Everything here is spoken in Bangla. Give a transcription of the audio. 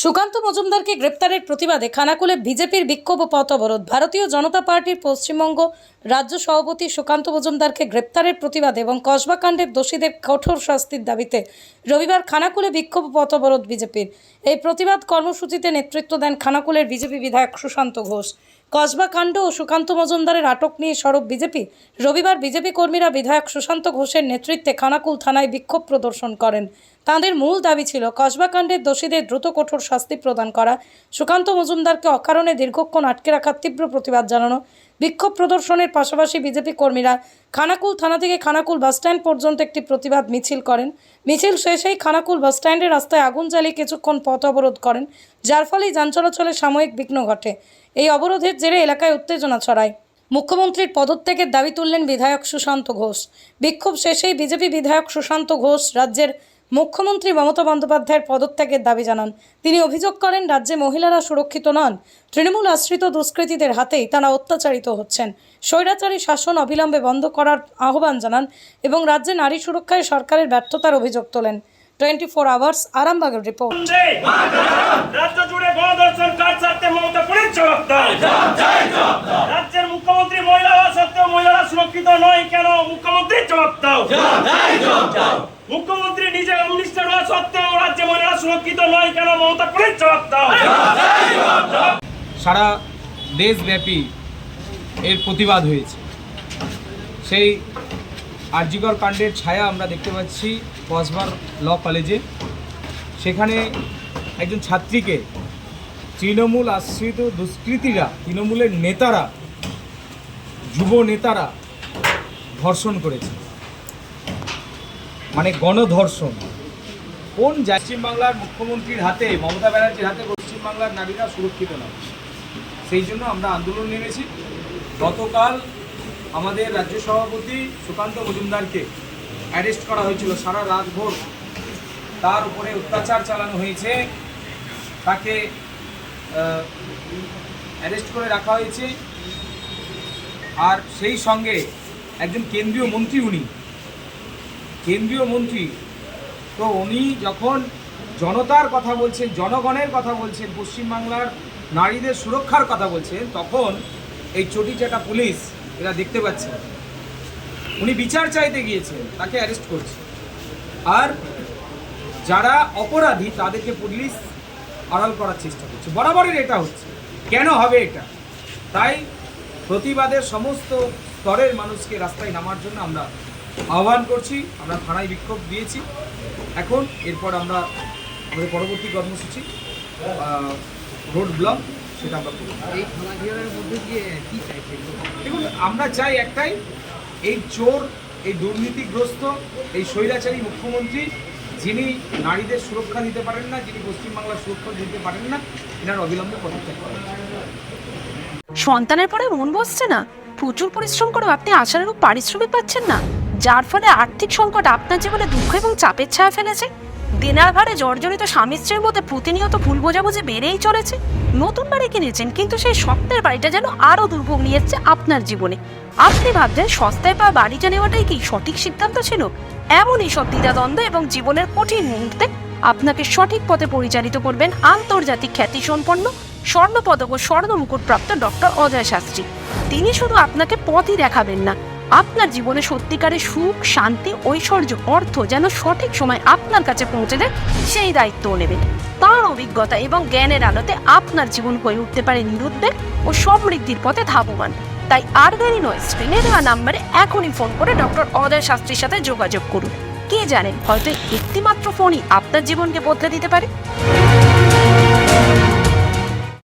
সুকান্ত মজুমদারকে গ্রেপ্তারের প্রতিবাদে খানাকুলে বিজেপির বিক্ষোভ ও পথ অবরোধ। ভারতীয় জনতা পার্টির পশ্চিমবঙ্গ রাজ্য সভাপতি সুকান্ত মজুমদারকে গ্রেপ্তারের প্রতিবাদে এবং কসবা কাণ্ডের দোষীদের কঠোর শাস্তির দাবিতে রবিবার খানাকুলে বিক্ষোভ ও পথ অবরোধ বিজেপির। এই প্রতিবাদ কর্মসূচিতে নেতৃত্ব দেন খানাকুলের বিজেপি বিধায়ক সুশান্ত ঘোষ। কসবা কাণ্ড ও সুকান্ত মজুমদারের আটক নিয়ে সরব বিজেপি। রবিবার বিজেপি কর্মীরা বিধায়ক সুশান্ত ঘোষের নেতৃত্বে খানাকুল থানায় বিক্ষোভ প্রদর্শন করেন। তাঁদের মূল দাবি ছিল কসবা কাণ্ডের দোষীদের দ্রুত কঠোর শাস্তি প্রদান করা, সুকান্ত মজুমদারকে অকারণে দীর্ঘক্ষণ আটকে রাখার তীব্র প্রতিবাদ জানানো। বিক্ষোভ প্রদর্শনের পাশাপাশি বিজেপি কর্মীরা খানাকুল থানা থেকে খানাকুল বাসস্ট্যান্ড পর্যন্ত একটি প্রতিবাদ মিছিল করেন। মিছিল শেষেই খানাকুল বাসস্ট্যান্ডের রাস্তায় আগুন জ্বালিয়ে কিছুক্ষণ পথ অবরোধ করেন, যার ফলে যান চলাচলে সাময়িক বিঘ্ন ঘটে। এই অবরোধের জেরে এলাকায় উত্তেজনা ছড়ায়। মুখ্যমন্ত্রীর পদত্যাগের দাবি তুললেন বিধায়ক সুশান্ত ঘোষ। বিক্ষোভ শেষেই বিজেপি বিধায়ক সুশান্ত ঘোষ রাজ্যের মুখ্যমন্ত্রী মমতা বন্দ্যোপাধ্যায়ের পদত্যাগের দাবি জানান। তিনি অভিযোগ করেন, রাজ্যে মহিলারা সুরক্ষিত নন, তৃণমূল আশ্রিত দুষ্কৃতীদের হাতেই তারা অত্যাচারিত হচ্ছেন। স্বৈরাচারী শাসন অবিলম্বে বন্ধ করার আহ্বান জানান এবং রাজ্যে নারী সুরক্ষায় সরকারের ব্যর্থতার অভিযোগ তোলেন। 24 আওয়ার্স আরামবাগের রিপোর্ট। রাজ্য জুড়ে গণধর্ষণ কাজ সারতে মমতা পুলিশ জবাব দাও। রাজ্যের মুখ্যমন্ত্রী মহিলা হওয়া সত্ত্বেও মহিলারা সুরক্ষিত নয় কেন? মুখ্যমন্ত্রী জবাব দাও। মুখ্যমন্ত্রী নিজে অনিষ্ঠের হওয়া সত্ত্বেও রাজ্যে মহিলারা সুরক্ষিত নয় কেন? মমতা পুলিশ জবাব দাও। সারা দেশব্যাপী এর প্রতিবাদ হয়েছে। সেই আরজিকর কাণ্ডের ছায়া আমরা দেখতে পাচ্ছি কসবার ল কলেজে। সেখানে একজন ছাত্রীকে তৃণমূল আশ্রিত দুষ্কৃতীরা, তৃণমূলের নেতারা, যুব নেতারা ধর্ষণ করেছে, মানে গণধর্ষণ। কোন পশ্চিমবাংলার মুখ্যমন্ত্রীর হাতে, মমতা ব্যানার্জির হাতে পশ্চিমবাংলার নারীরা সুরক্ষিত নয়। সেই জন্য আমরা আন্দোলন নেমেছি। গতকাল আমাদের রাজ্য সভাপতি সুকান্ত মজুমদারকে অ্যারেস্ট করা হয়েছিল। সারা রাত ভোর তার উপরে অত্যাচার চালানো হয়েছে, তাকে অ্যারেস্ট করে রাখা হয়েছে। আর সেই সঙ্গে একজন কেন্দ্রীয় মন্ত্রী, উনি কেন্দ্রীয় মন্ত্রী, তো উনি যখন জনতার কথা বলছেন, জনগণের কথা বলছেন, পশ্চিমবাংলার নারীদের সুরক্ষার কথা বলছেন, তখন এই চটিচাটা পুলিশ এরা দেখতে পাচ্ছে। উনি বিচার চাইতে গিয়েছেন, তাকে অ্যারেস্ট করছে। আর যারা অপরাধী তাদেরকে পুলিশ আড়াল করার চেষ্টা করছে। বরাবরই এটা হচ্ছে। কেন হবে এটা? তাই প্রতিবাদের সমস্ত স্তরের মানুষকে রাস্তায় নামার জন্য আমরা আহ্বান করছি। আমরা থানায় বিক্ষোভ দিয়েছি। এখন এরপর আমরা আমাদের পরবর্তী কর্মসূচি রোড ব্লক, সেটা আমরা করব। দেখুন, আমরা চাই একটাই, এই চোর, এই দুর্নীতিগ্রস্ত, এই স্বৈরাচারী মুখ্যমন্ত্রী, যিনি নারীদের সুরক্ষা দিতে পারেন না, যিনি পশ্চিমবাংলার সুরক্ষা দিতে পারেন না, এনার অবিলম্বে পদত্যাগ করেন। সন্তানের পরে মন বসছে না, প্রচুর পরিশ্রম করেও আপনি আশানুরূপ পারিশ্রমিক পাচ্ছেন না, যার ফলে আর্থিক সংকট আপনার জীবনে দুঃখ এবং চাপের ছায়া ফেলেছে। দেনার ভারে জর্জরিত স্বামী স্ত্রীর মধ্যে প্রতিনিয়ত ভুল বোঝাবুঝি বেড়েই চলেছে। নতুন বাড়ি কিনেছেন, কিন্তু সেই স্বপ্নের বাড়িটা যেন আরও দুর্ভোগ নিয়ে এসছে আপনার জীবনে। আপনি ভাবছেন সস্তায় পাওয়া বাড়িটা নেওয়াটাই কি সঠিক সিদ্ধান্ত ছিল? এমনই সব দ্বিধাদ্বন্দ্ব এবং জীবনের কঠিন মুহূর্তে আপনাকে সঠিক পথে পরিচালিত করবেন আন্তর্জাতিক খ্যাতিসম্পন্ন স্বর্ণপদক ও স্বর্ণ মুকুটপ্রাপ্ত ডক্টর অজয় শাস্ত্রী। তিনি শুধু আপনাকে পথই দেখাবেন না, আপনার জীবনে সত্যিকারের সুখ, শান্তি, ঐশ্বর্য, অর্থ যেন সঠিক সময় আপনার কাছে পৌঁছে দেয়, সেই দায়িত্বও নেবেন। তার অভিজ্ঞতা এবং জ্ঞানের আলোতে আপনার জীবন হয়ে উঠতে পারে নিরুদ্বেগ ও সমৃদ্ধির পথে ধাবমান। তাই আর দেরি নয়, স্ক্রিনে দেওয়া নাম্বারে এখনই ফোন করে ডক্টর অজয় শাস্ত্রীর সাথে যোগাযোগ করুন। কে জানেন, হয়তো একটি মাত্র ফোনই আপনার জীবনকে বদলে দিতে পারে।